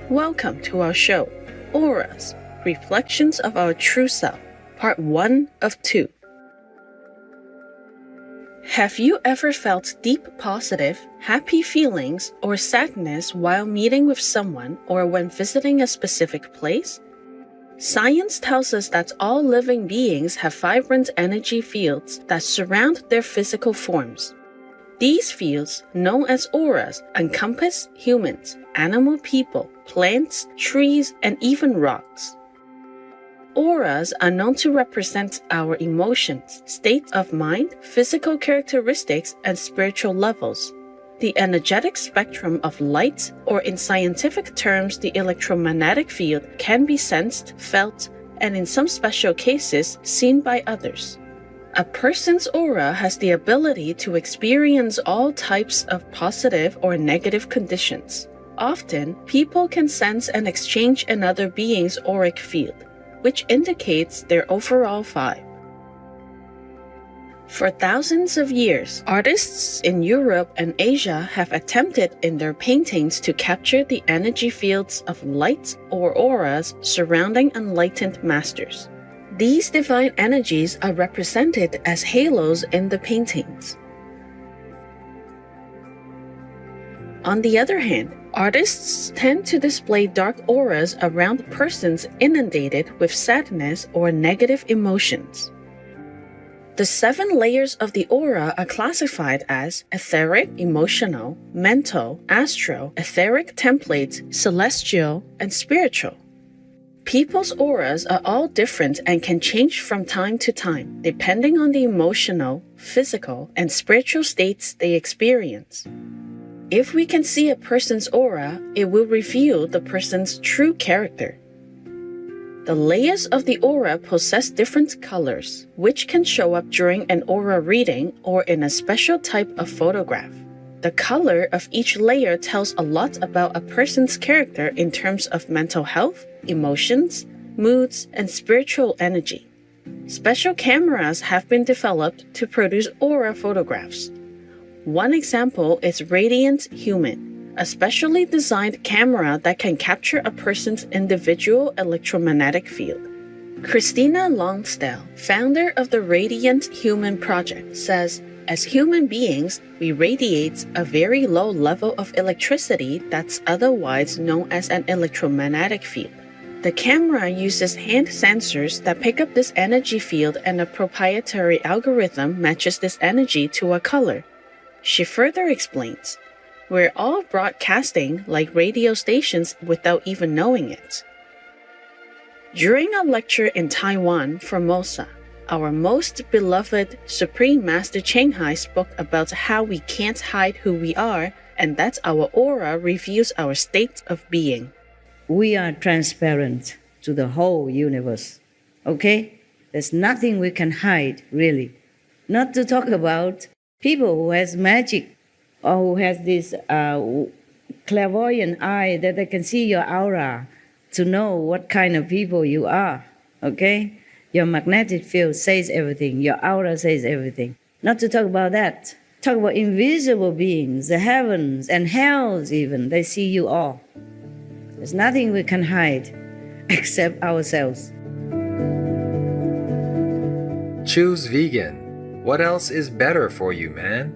Welcome to our show, Auras, Reflections of Our True Self, Part 1 of 2. Have you ever felt deep positive, happy feelings or sadness while meeting with someone or when visiting a specific place? Science tells us that all living beings have vibrant energy fields that surround their physical forms. These fields, known as auras, encompass humans, animal people, plants, trees, and even rocks. Auras are known to represent our emotions, states of mind, physical characteristics, and spiritual levels. The energetic spectrum of light, or in scientific terms the electromagnetic field, can be sensed, felt, and in some special cases, seen by others. A person's aura has the ability to experience all types of positive or negative conditions. Often, people can sense and exchange another being's auric field, which indicates their overall vibe. For thousands of years, artists in Europe and Asia have attempted in their paintings to capture the energy fields of light or auras surrounding enlightened masters. These divine energies are represented as halos in the paintings. On the other hand, artists tend to display dark auras around persons inundated with sadness or negative emotions. The 7 layers of the aura are classified as etheric, emotional, mental, astral, etheric templates, celestial, and spiritual. People's auras are all different and can change from time to time, depending on the emotional, physical, and spiritual states they experience. If we can see a person's aura, it will reveal the person's true character. The layers of the aura possess different colors, which can show up during an aura reading or in a special type of photograph. The color of each layer tells a lot about a person's character in terms of mental health, emotions, moods, and spiritual energy. Special cameras have been developed to produce aura photographs. One example is Radiant Human, a specially designed camera that can capture a person's individual electromagnetic field. Christina Longstell, founder of the Radiant Human Project, says, "As human beings, we radiate a very low level of electricity that's otherwise known as an electromagnetic field. The camera uses hand sensors that pick up this energy field, and a proprietary algorithm matches this energy to a color." She further explains, "We're all broadcasting like radio stations without even knowing it." During a lecture in Taiwan, Formosa, our most beloved Supreme Master Cheng Hai spoke about how we can't hide who we are, and that our aura reveals our state of being. We are transparent to the whole universe, okay? There's nothing we can hide, really. Not to talk about people who has magic or who has this clairvoyant eye that they can see your aura to know what kind of people you are, okay? Your magnetic field says everything. Your aura says everything. Not to talk about that. Talk about invisible beings, the heavens and hells even. They see you all. There's nothing we can hide except ourselves. Choose vegan. What else is better for you, man?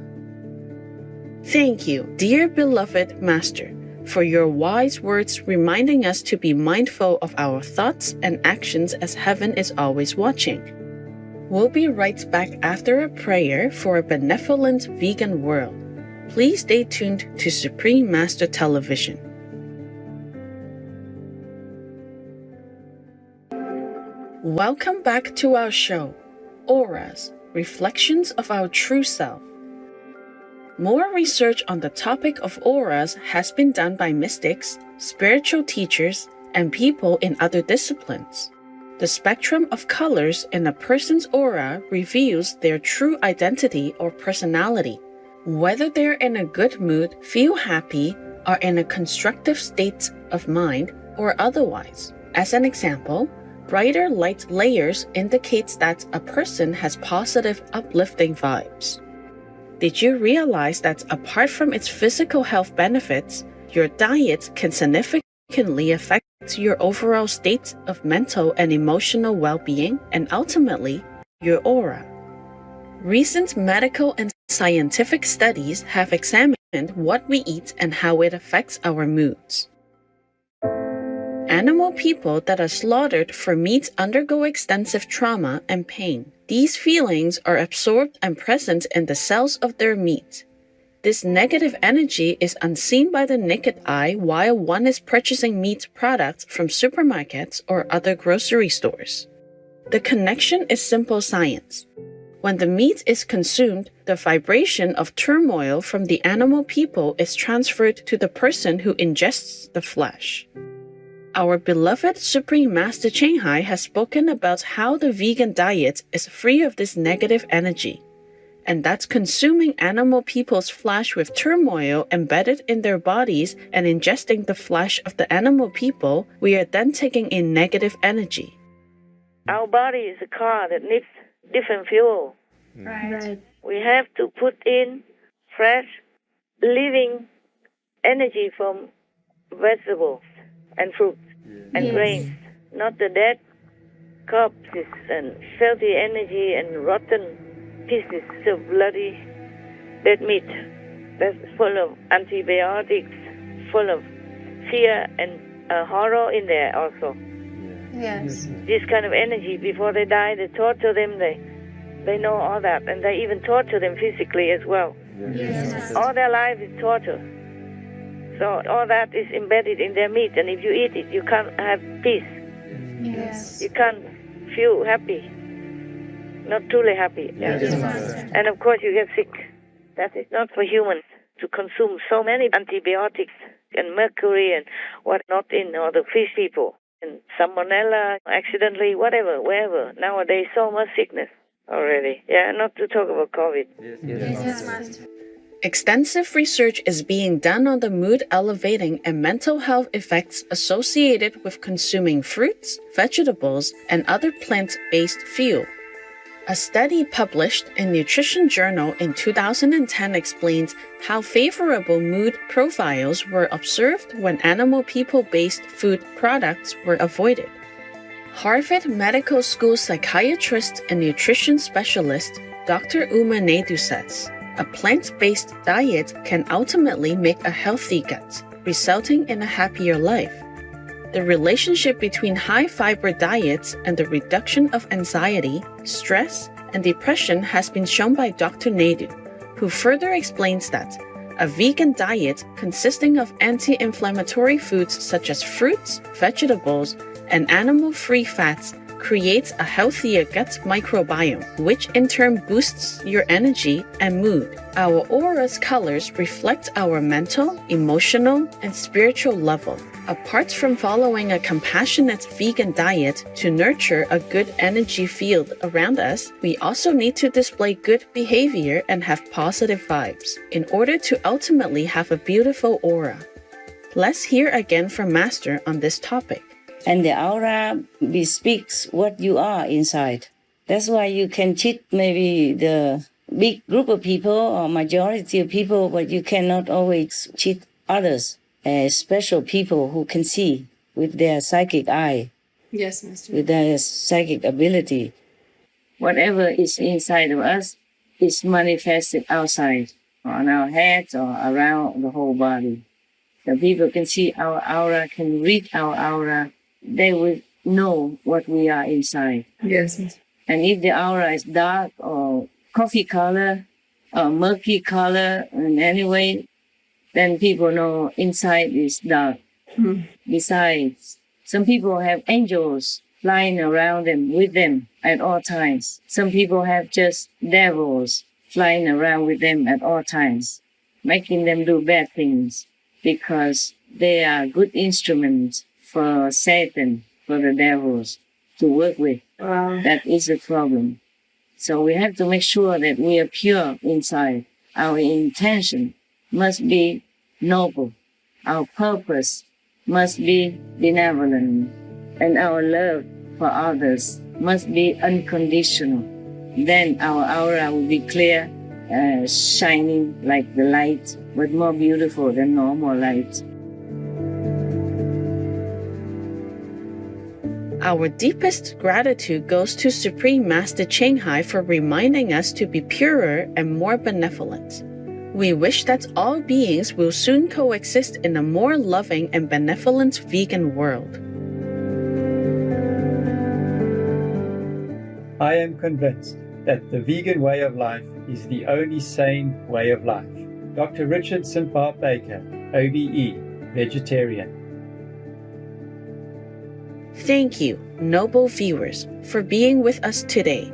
Thank you, dear beloved Master, for your wise words reminding us to be mindful of our thoughts and actions as heaven is always watching. We'll be right back after a prayer for a benevolent vegan world. Please stay tuned to Supreme Master Television. Welcome back to our show, Auras, Reflections of Our True Self. More research on the topic of auras has been done by mystics, spiritual teachers, and people in other disciplines. The spectrum of colors in a person's aura reveals their true identity or personality, whether they're in a good mood, feel happy, are in a constructive state of mind, or otherwise. As an example, brighter light layers indicates that a person has positive, uplifting vibes. Did you realize that apart from its physical health benefits, your diet can significantly significantly affect your overall state of mental and emotional well-being and ultimately your aura. Recent medical and scientific studies have examined what we eat and how it affects our moods. Animal people that are slaughtered for meat undergo extensive trauma and pain. These feelings are absorbed and present in the cells of their meat. This negative energy is unseen by the naked eye while one is purchasing meat products from supermarkets or other grocery stores. The connection is simple science. When the meat is consumed, the vibration of turmoil from the animal people is transferred to the person who ingests the flesh. Our beloved Supreme Master Ching Hai has spoken about how the vegan diet is free of this negative energy, and that consuming animal people's flesh with turmoil embedded in their bodies and ingesting the flesh of the animal people, we are then taking in negative energy. Our body is a car that needs different fuel. Right. We have to put in fresh, living energy from vegetables and fruits and grains, not the dead corpses and filthy energy and rotten pieces of bloody dead meat that's full of antibiotics, full of fear and horror in there also. Yes. This kind of energy, before they die, they torture them, they know all that, and they even torture them physically as well. Yes. All their life is torture. So all that is embedded in their meat, and if you eat it, you can't have peace. Yes. You can't feel happy, not truly happy. And of course you get sick. That is not for humans to consume so many antibiotics and mercury and what not in all the fish people. And salmonella, accidentally, whatever, wherever. Nowadays, so much sickness already. Yeah, not to talk about COVID. Yes, Master. Extensive research is being done on the mood-elevating and mental health effects associated with consuming fruits, vegetables, and other plant-based fuel. A study published in Nutrition Journal in 2010 explains how favorable mood profiles were observed when animal people-based food products were avoided. Harvard Medical School psychiatrist and nutrition specialist Dr. Uma Naidu says, a plant-based diet can ultimately make a healthy gut, resulting in a happier life. The relationship between high-fiber diets and the reduction of anxiety, stress, and depression has been shown by Dr. Naidu, who further explains that a vegan diet consisting of anti-inflammatory foods such as fruits, vegetables, and animal-free fats creates a healthier gut microbiome, which in turn boosts your energy and mood. Our aura's colors reflect our mental, emotional, and spiritual level. Apart from following a compassionate vegan diet to nurture a good energy field around us, we also need to display good behavior and have positive vibes in order to ultimately have a beautiful aura. Let's hear again from Master on this topic. And the aura bespeaks what you are inside. That's why you can cheat maybe the big group of people or majority of people, but you cannot always cheat others, special people who can see with their psychic eye, Yes, Master. with their psychic ability. Whatever is inside of us is manifested outside, on our heads or around the whole body. So people can see our aura, can read our aura. They will know what we are inside. Yes, Master. And if the aura is dark or coffee color or murky color in any way, then people know inside is dark. Besides, some people have angels flying around them, with them at all times. Some people have just devils flying around with them at all times, making them do bad things because they are good instruments for Satan, for the devils to work with. Wow. That is a problem. So we have to make sure that we are pure inside. Our intention must be noble. Our purpose must be benevolent. And our love for others must be unconditional. Then our aura will be clear, shining like the light, but more beautiful than normal light. Our deepest gratitude goes to Supreme Master Ching Hai for reminding us to be purer and more benevolent. We wish that all beings will soon coexist in a more loving and benevolent vegan world. I am convinced that the vegan way of life is the only sane way of life. Dr. Richard Simpar Baker, OBE, vegetarian. Thank you, noble viewers, for being with us today.